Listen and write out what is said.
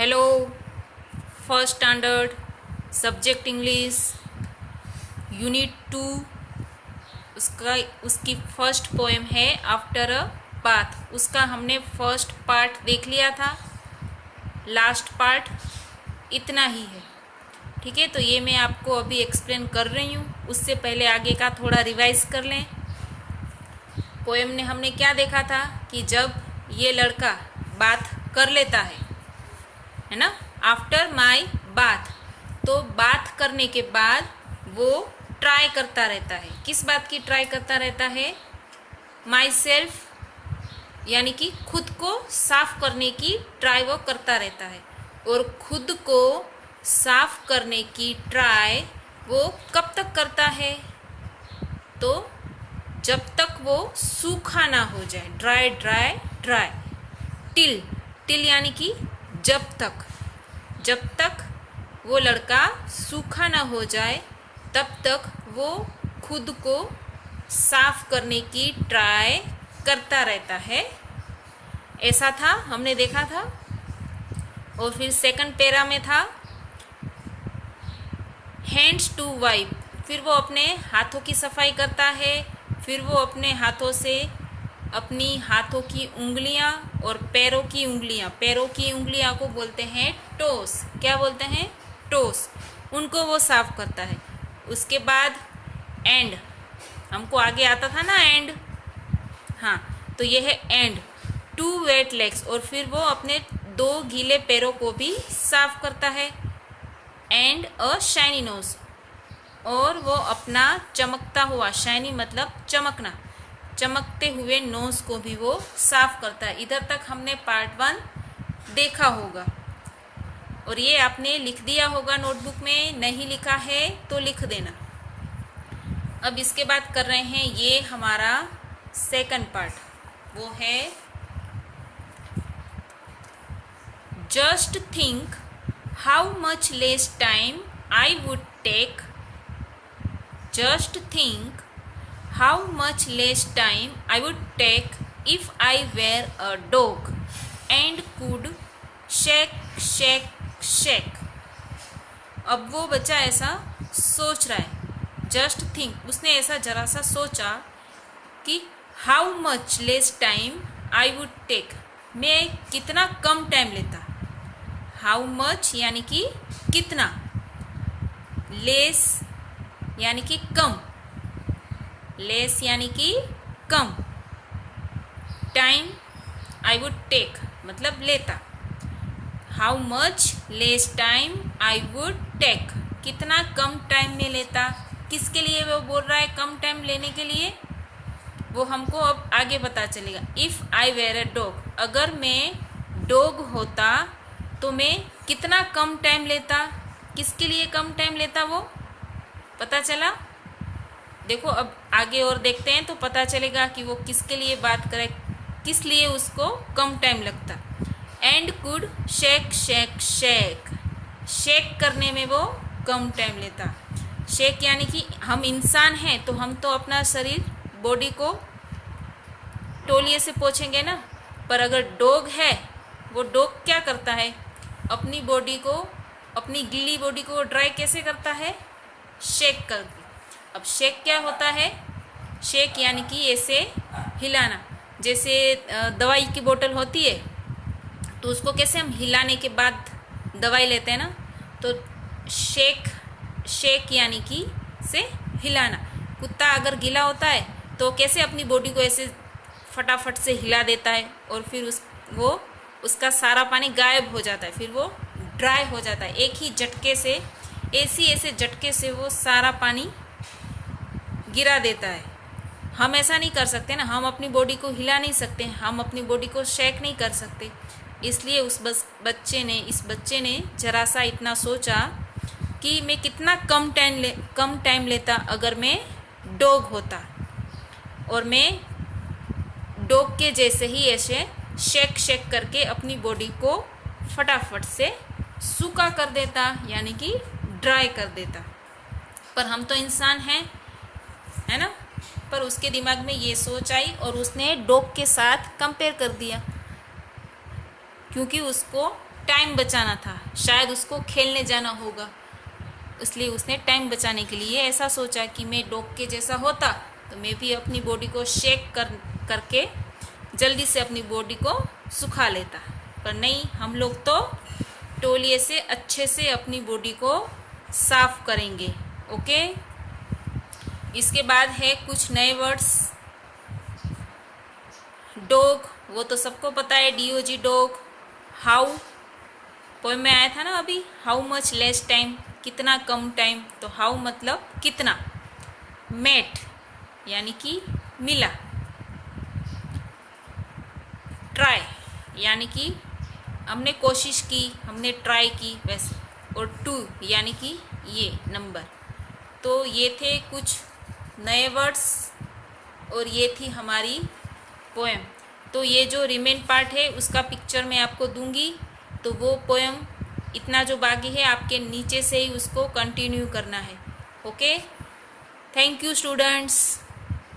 Hello, first standard, subject English, unit 2। उसकी first poem है after a bath. उसका हमने फर्स्ट पार्ट देख लिया था, लास्ट पार्ट इतना ही है। ठीक है, तो ये मैं आपको अभी एक्सप्लेन कर रही हूँ। उससे पहले आगे का थोड़ा रिवाइज कर लें। पोएम ने हमने क्या देखा था कि जब ये लड़का बात कर लेता है ना, आफ्टर माई बात, तो बात करने के बाद वो ट्राई करता रहता है। किस बात की ट्राई करता रहता है? माई सेल्फ, यानी कि खुद को साफ करने की ट्राई वो करता रहता है। और खुद को साफ करने की ट्राई वो कब तक करता है? तो जब तक वो सूखा ना हो जाए, dry dry dry, till, till यानी कि जब तक वो लड़का सूखा ना हो जाए तब तक वो खुद को साफ करने की ट्राई करता रहता है। ऐसा था, हमने देखा था। और फिर सेकंड पैरा में था हैंड्स टू वाइप, फिर वो अपने हाथों की सफाई करता है। फिर वो अपने हाथों से अपनी हाथों की उंगलियां और पैरों की उंगलियां को बोलते हैं टोस। क्या बोलते हैं? टोस। उनको वो साफ करता है। उसके बाद एंड, हमको आगे आता था ना एंड, हाँ, तो ये है एंड, टू वेट लेग्स, और फिर वो अपने 2 गीले पैरों को भी साफ करता है। एंड अ शाइनी नोज, और वो अपना चमकता हुआ, शाइनी मतलब चमकना, चमकते हुए नोज को भी वो साफ करता है। इधर तक हमने पार्ट 1 देखा होगा और ये आपने लिख दिया होगा नोटबुक में। नहीं लिखा है तो लिख देना। अब इसके बाद कर रहे हैं ये हमारा सेकंड पार्ट, वो है just think how much less time I would take. Just think how much less time I would take if I were a dog and could shake shake shake। अब वो बच्चा ऐसा सोच रहा है, जस्ट थिंक, उसने ऐसा जरा सा सोचा कि how much less time I would take, मैं कितना कम टाइम लेता। हाउ मच यानी कि कितना, लेस यानी कि कम, लेस यानी कि कम, टाइम आई वुड टेक मतलब लेता। How much less time I would take, कितना कम टाइम में लेता। किसके लिए वो बोल रहा है कम टाइम लेने के लिए? वो हमको अब आगे पता चलेगा। If I were a dog, अगर मैं डॉग होता तो मैं कितना कम टाइम लेता। किसके लिए कम टाइम लेता वो पता चला। देखो अब आगे और देखते हैं तो पता चलेगा कि वो किसके लिए बात करे, किस लिए उसको कम टाइम लगता। And could shake shake shake, shake करने में वो कम टाइम लेता। शेक यानी कि हम इंसान हैं तो हम तो अपना शरीर, बॉडी को तौलिए से पोंछेंगे ना, पर अगर डॉग है, वो डॉग क्या करता है? अपनी बॉडी को, अपनी गीली बॉडी को ड्राई कैसे करता है? शेक करके। अब शेक क्या होता है? शेक यानी कि ऐसे हिलाना, जैसे दवाई की बोतल होती है तो उसको कैसे हम हिलाने के बाद दवाई लेते हैं ना, तो शेक, शेक यानी कि से हिलाना। कुत्ता अगर गीला होता है तो कैसे अपनी बॉडी को ऐसे फटाफट से हिला देता है और फिर उसका सारा पानी गायब हो जाता है, फिर वो ड्राई हो जाता है। एक ही झटके से, ऐसे झटके से वो सारा पानी गिरा देता है। हम ऐसा नहीं कर सकते ना, हम अपनी बॉडी को हिला नहीं सकते, हम अपनी बॉडी को शेक नहीं कर सकते। इसलिए इस बच्चे ने जरा सा इतना सोचा कि मैं कितना कम टाइम लेता अगर मैं डॉग होता, और मैं डॉग के जैसे ही ऐसे शेक शेक करके अपनी बॉडी को फटाफट से सूखा कर देता, यानी कि ड्राई कर देता। पर हम तो इंसान हैं, है ना। पर उसके दिमाग में ये सोच आई और उसने डॉग के साथ कंपेयर कर दिया, क्योंकि उसको टाइम बचाना था, शायद उसको खेलने जाना होगा, इसलिए उसने टाइम बचाने के लिए ऐसा सोचा कि मैं डॉग के जैसा होता तो मैं भी अपनी बॉडी को शेक करके जल्दी से अपनी बॉडी को सुखा लेता। पर नहीं, हम लोग तो तौलिए से अच्छे से अपनी बॉडी को साफ करेंगे। ओके, इसके बाद है कुछ नए वर्ड्स। डॉग, वो तो सबको पता है, DOG डॉग। हाउ, पोएम में आया था ना अभी, हाउ मच लेस टाइम, कितना कम टाइम, तो हाउ मतलब कितना। मेट यानी कि मिला। ट्राई यानी कि हमने कोशिश की, हमने ट्राई की वैसे। और टू यानी कि ये नंबर। तो ये थे कुछ नए वर्ड्स और ये थी हमारी पोएम। तो ये जो रिमेन पार्ट है उसका पिक्चर मैं आपको दूंगी, तो वो पोएम इतना जो बाकी है आपके नीचे से ही उसको कंटिन्यू करना है। Okay, thank you students.